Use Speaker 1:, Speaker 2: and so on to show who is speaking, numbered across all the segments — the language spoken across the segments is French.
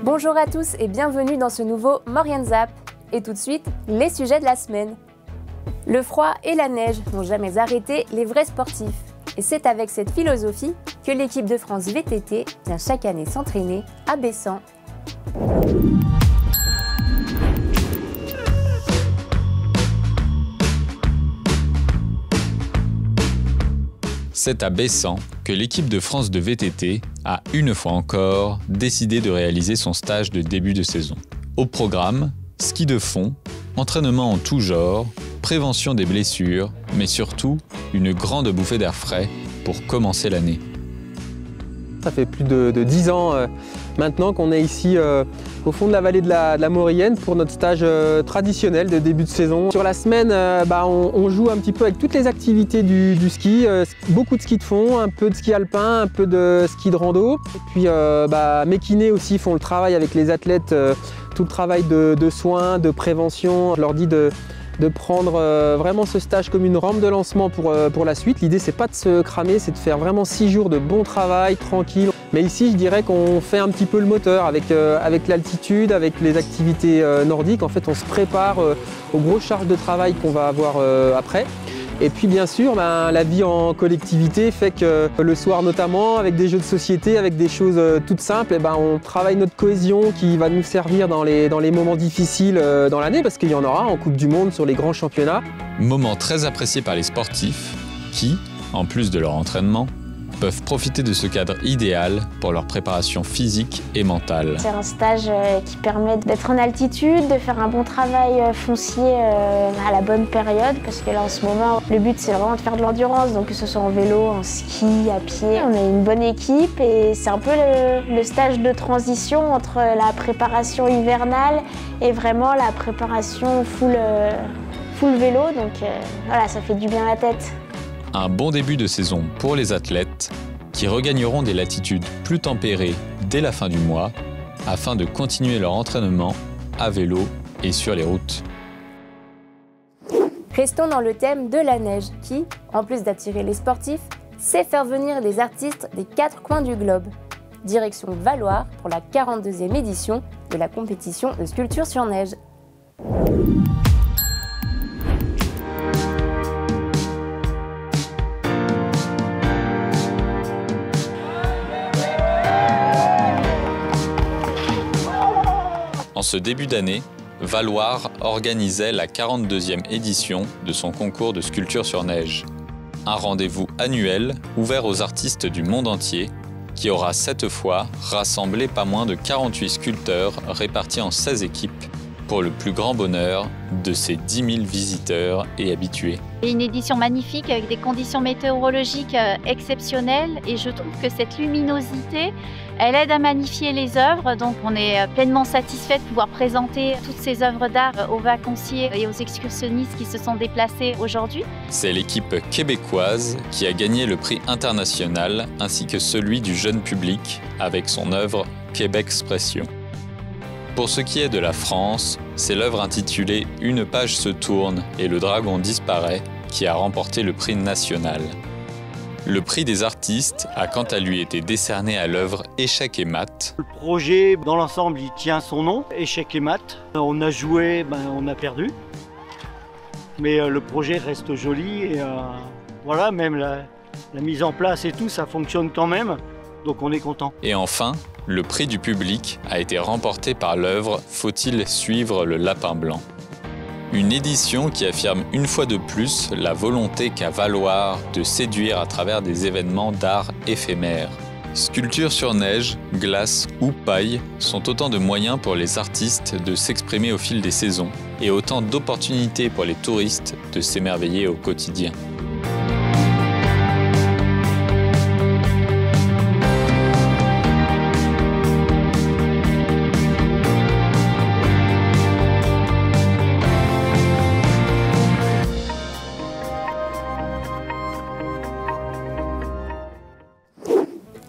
Speaker 1: Bonjour à tous et bienvenue dans ce nouveau Maurienne Zap. Et tout de suite, les sujets de la semaine. Le froid et la neige n'ont jamais arrêté les vrais sportifs. Et c'est avec cette philosophie que l'équipe de France VTT vient chaque année s'entraîner à Bessan.
Speaker 2: C'est à Bessan que l'équipe de France de VTT a, une fois encore, décidé de réaliser son stage de début de saison. Au programme, ski de fond, entraînement en tout genre, prévention des blessures, mais surtout une grande bouffée d'air frais pour commencer l'année.
Speaker 3: Ça fait plus de 10 ans maintenant qu'on est ici au fond de la vallée de la Maurienne pour notre stage traditionnel de début de saison. Sur la semaine, on joue un petit peu avec toutes les activités du ski, beaucoup de ski de fond, un peu de ski alpin, un peu de ski de rando. Et puis mes kinés aussi font le travail avec les athlètes, tout le travail de soins, de prévention. Je leur dis de prendre vraiment ce stage comme une rampe de lancement pour la suite. L'idée, c'est pas de se cramer, c'est de faire vraiment 6 jours de bon travail, tranquille. Mais ici, je dirais qu'on fait un petit peu le moteur avec l'altitude, avec les activités nordiques. En fait, on se prépare aux grosses charges de travail qu'on va avoir après. Et puis bien sûr, la vie en collectivité fait que le soir notamment, avec des jeux de société, avec des choses toutes simples, on travaille notre cohésion qui va nous servir dans les moments difficiles dans l'année, parce qu'il y en aura en Coupe du Monde, sur les grands championnats.
Speaker 2: Moment très apprécié par les sportifs qui, en plus de leur entraînement, peuvent profiter de ce cadre idéal pour leur préparation physique et mentale.
Speaker 4: C'est un stage qui permet d'être en altitude, de faire un bon travail foncier à la bonne période, parce que là en ce moment, le but c'est vraiment de faire de l'endurance, donc que ce soit en vélo, en ski, à pied. On a une bonne équipe et c'est un peu le stage de transition entre la préparation hivernale et vraiment la préparation full vélo, donc voilà, ça fait du bien à la tête.
Speaker 2: Un bon début de saison pour les athlètes qui regagneront des latitudes plus tempérées dès la fin du mois afin de continuer leur entraînement à vélo et sur les routes.
Speaker 1: Restons dans le thème de la neige qui, en plus d'attirer les sportifs, sait faire venir des artistes des 4 coins du globe. Direction Valloire pour la 42e édition de la compétition de sculpture sur neige.
Speaker 2: En ce début d'année, Valloire organisait la 42e édition de son concours de sculpture sur neige. Un rendez-vous annuel ouvert aux artistes du monde entier qui aura cette fois rassemblé pas moins de 48 sculpteurs répartis en 16 équipes pour le plus grand bonheur de ses 10 000 visiteurs et habitués.
Speaker 5: Une édition magnifique avec des conditions météorologiques exceptionnelles et je trouve que cette luminosité, elle aide à magnifier les œuvres, donc on est pleinement satisfait de pouvoir présenter toutes ces œuvres d'art aux vacanciers et aux excursionnistes qui se sont déplacés aujourd'hui.
Speaker 2: C'est l'équipe québécoise qui a gagné le prix international ainsi que celui du jeune public avec son œuvre Québexpression. Pour ce qui est de la France, c'est l'œuvre intitulée « Une page se tourne et le dragon disparaît » qui a remporté le prix national. Le prix des artistes a quant à lui été décerné à l'œuvre Échecs et maths.
Speaker 6: Le projet, dans l'ensemble, il tient son nom, Échecs et maths. On a joué, on a perdu. Mais le projet reste joli et voilà, même la mise en place et tout, ça fonctionne quand même. Donc on est content.
Speaker 2: Et enfin, le prix du public a été remporté par l'œuvre « Faut-il suivre le lapin blanc ?» Une édition qui affirme une fois de plus la volonté qu'a Valloire de séduire à travers des événements d'art éphémères. Sculpture sur neige, glace ou paille sont autant de moyens pour les artistes de s'exprimer au fil des saisons et autant d'opportunités pour les touristes de s'émerveiller au quotidien.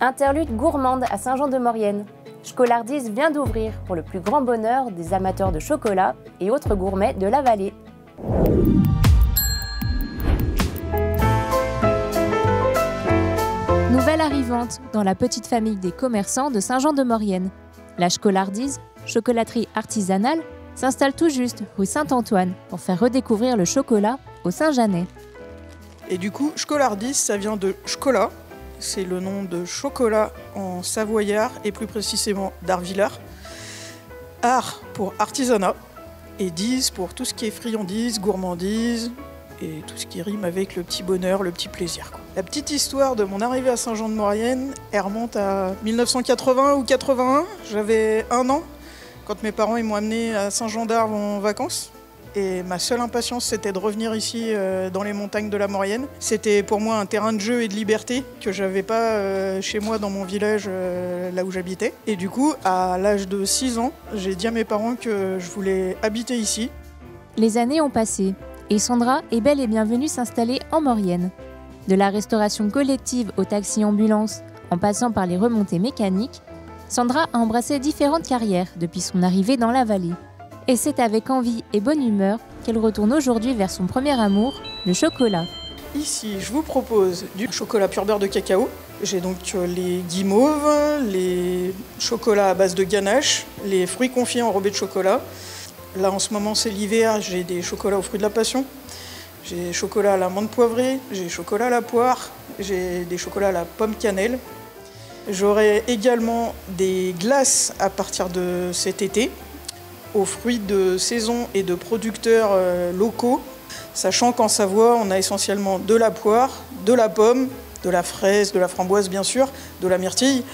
Speaker 1: Interlude gourmande à Saint-Jean-de-Maurienne. Scolardise vient d'ouvrir pour le plus grand bonheur des amateurs de chocolat et autres gourmets de la vallée. présente dans la petite famille des commerçants de Saint-Jean-de-Maurienne. La Chocolardise, chocolaterie artisanale, s'installe tout juste rue Saint-Antoine pour faire redécouvrir le chocolat aux Saint-Jeanais.
Speaker 7: Et du coup, Chocolardise, ça vient de chocolat. C'est le nom de chocolat en savoyard et plus précisément d'Arvillard. Art pour artisanat et dise pour tout ce qui est friandise, gourmandise et tout ce qui rime avec le petit bonheur, le petit plaisir, quoi. La petite histoire de mon arrivée à Saint-Jean-de-Maurienne, elle remonte à 1980 ou 81. J'avais 1 an quand mes parents ils m'ont amené à Saint-Jean-d'Arve en vacances. Et ma seule impatience, c'était de revenir ici dans les montagnes de la Maurienne. C'était pour moi un terrain de jeu et de liberté que j'avais pas chez moi dans mon village, là où j'habitais. Et du coup, à l'âge de 6 ans, j'ai dit à mes parents que je voulais habiter ici.
Speaker 1: Les années ont passé et Sandra est bel et bien venue s'installer en Maurienne. De la restauration collective au taxi-ambulance, en passant par les remontées mécaniques, Sandra a embrassé différentes carrières depuis son arrivée dans la vallée. Et c'est avec envie et bonne humeur qu'elle retourne aujourd'hui vers son premier amour, le chocolat.
Speaker 7: Ici, je vous propose du chocolat pur beurre de cacao. J'ai donc les guimauves, les chocolats à base de ganache, les fruits confits enrobés de chocolat. Là, en ce moment, c'est l'hiver, j'ai des chocolats aux fruits de la passion. J'ai chocolat à la menthe poivrée, j'ai chocolat à la poire, j'ai des chocolats à la pomme cannelle. J'aurai également des glaces à partir de cet été, aux fruits de saison et de producteurs locaux, sachant qu'en Savoie, on a essentiellement de la poire, de la pomme, de la fraise, de la framboise bien sûr, de la myrtille,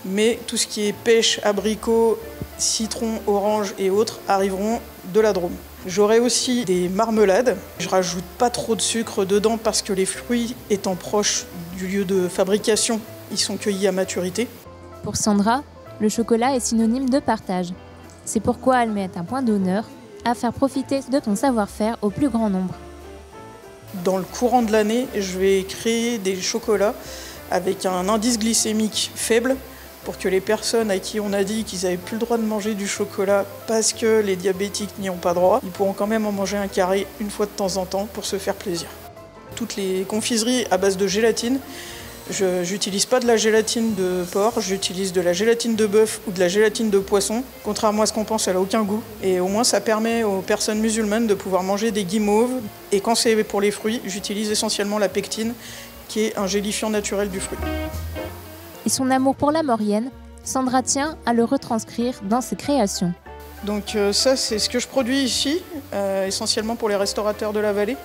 Speaker 7: mais tout ce qui est pêche, abricot, citron, orange et autres arriveront de la Drôme. J'aurai aussi des marmelades. Je rajoute pas trop de sucre dedans parce que les fruits étant proches du lieu de fabrication, ils sont cueillis à maturité.
Speaker 1: Pour Sandra, le chocolat est synonyme de partage. C'est pourquoi elle met un point d'honneur à faire profiter de ton savoir-faire au plus grand nombre.
Speaker 7: Dans le courant de l'année, je vais créer des chocolats avec un indice glycémique faible pour que les personnes à qui on a dit qu'ils n'avaient plus le droit de manger du chocolat parce que les diabétiques n'y ont pas droit, ils pourront quand même en manger un carré une fois de temps en temps pour se faire plaisir. Toutes les confiseries à base de gélatine, j'utilise pas de la gélatine de porc, j'utilise de la gélatine de bœuf ou de la gélatine de poisson. Contrairement à ce qu'on pense, elle n'a aucun goût. Et au moins, ça permet aux personnes musulmanes de pouvoir manger des guimauves. Et quand c'est pour les fruits, j'utilise essentiellement la pectine, qui est un gélifiant naturel du fruit.
Speaker 1: Et son amour pour la Maurienne, Sandra tient à le retranscrire dans ses créations.
Speaker 7: Donc ça, c'est ce que je produis ici, essentiellement pour les restaurateurs de la vallée.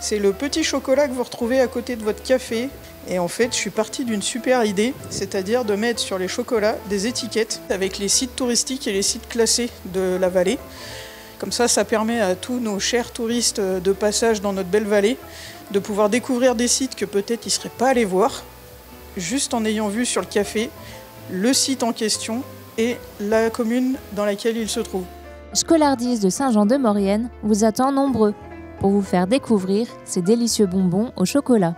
Speaker 7: C'est le petit chocolat que vous retrouvez à côté de votre café. Et en fait, je suis partie d'une super idée, c'est-à-dire de mettre sur les chocolats des étiquettes avec les sites touristiques et les sites classés de la vallée. Comme ça, ça permet à tous nos chers touristes de passage dans notre belle vallée de pouvoir découvrir des sites que peut-être ils ne seraient pas allés voir, juste en ayant vu sur le café le site en question et la commune dans laquelle il se trouve.
Speaker 1: Chocolardise de Saint-Jean-de-Maurienne vous attend nombreux pour vous faire découvrir ces délicieux bonbons au chocolat.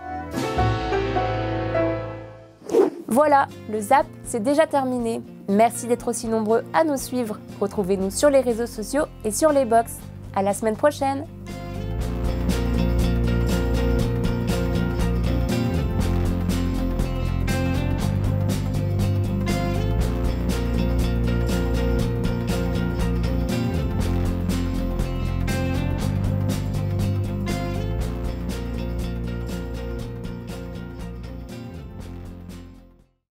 Speaker 1: Voilà, le Zap, c'est déjà terminé. Merci d'être aussi nombreux à nous suivre. Retrouvez-nous sur les réseaux sociaux et sur les box. À la semaine prochaine!